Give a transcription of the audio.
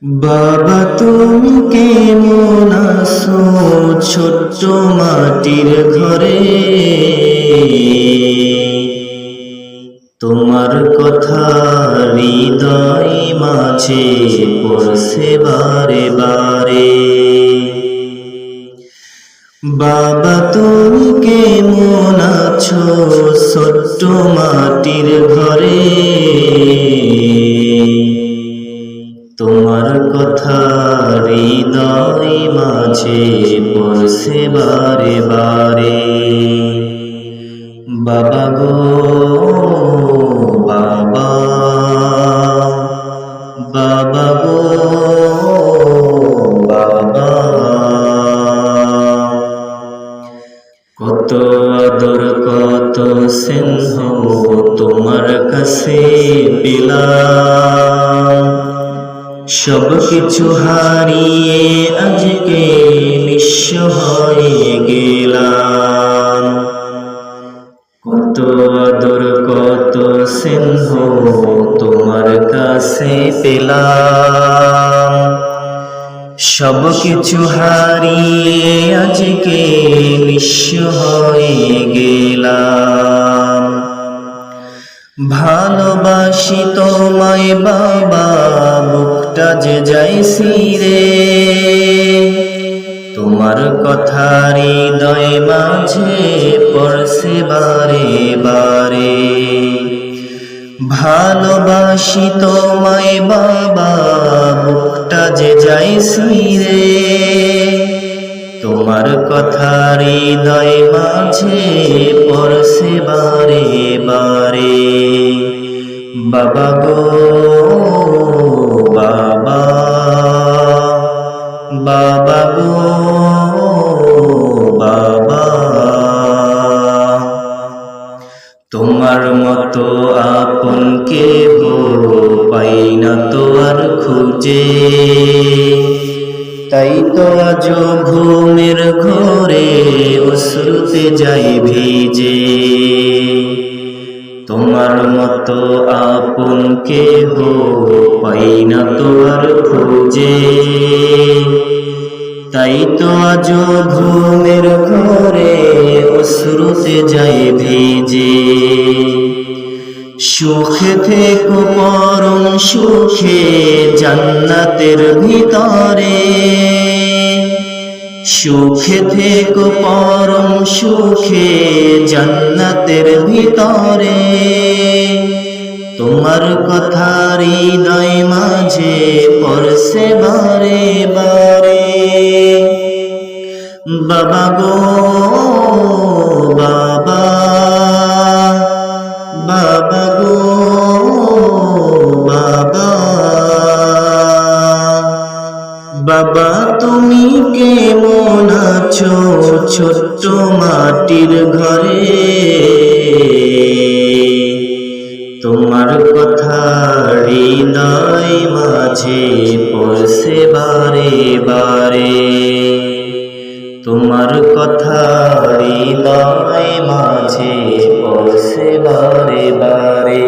বাবা তুমি কেমন আছো ছোট্ট মাটির ঘরে, তোমার কথা হৃদয় মাঝে পড়ছে বারে বারে। বাবা তুমি কেমন আছো ছোট্ট মাটির ঘরে, তোমার কথা হৃদয় মাঝে পড়ছে বারে বারে। বাবা গো বাবা, বাবা গো বাবা, কত আদর কত স্নেহ তোমার কাছে পেলাম, সব কিছু হারিয়ে আজকে নিঃস্ব হয়ে গেলাম। কত আদর কত স্নেহ তোমার কাছে পেলাম, সব কিছু হারিয়ে আজকে নিঃস্ব হয়ে গেলাম। ভালোবাসি তোমায় বাবা, বুকটা যে যাইছি রে, তোমার কথা হৃদয় মাঝে পড়ছে বারে বারে। ভালোবাসি তোমায় বাবা, বুকটা যে যাইছি রে, তোমার কথা হৃদয় মাঝে পড়ছে বারে বারে। বাবা গো বাবা, বাবা গো বাবা, তোমার মতো আপন কেহ পাই না তো আর খুঁজে, তাই তো আজ ঘুমের ঘরে অশ্রুতে যাই ভিজে। তোমার মতো আপন কেহ পাই না তো আর খুঁজে, তাই তো আজ ঘুমের ঘরে অশ্রুতে যাই ভিজে। সুখে থেকো পরম সুখে জান্নাতের ভিতরে, সুখে থেকো পরম সুখে জান্নাতের ভিতরে, তোমার কথা হৃদয় মাঝে পড়ছে বারে বারে। বাবা গো বাবা, বাবা গো বাবা, বাবা তুমি কেমন আছো ছোট্ট মাটির ঘরে, তোমার কথা হৃদয় মাঝে পড়ছে বারে বারে। তোমার কথা হৃদয় মাঝে পড়ছে বারে বারে।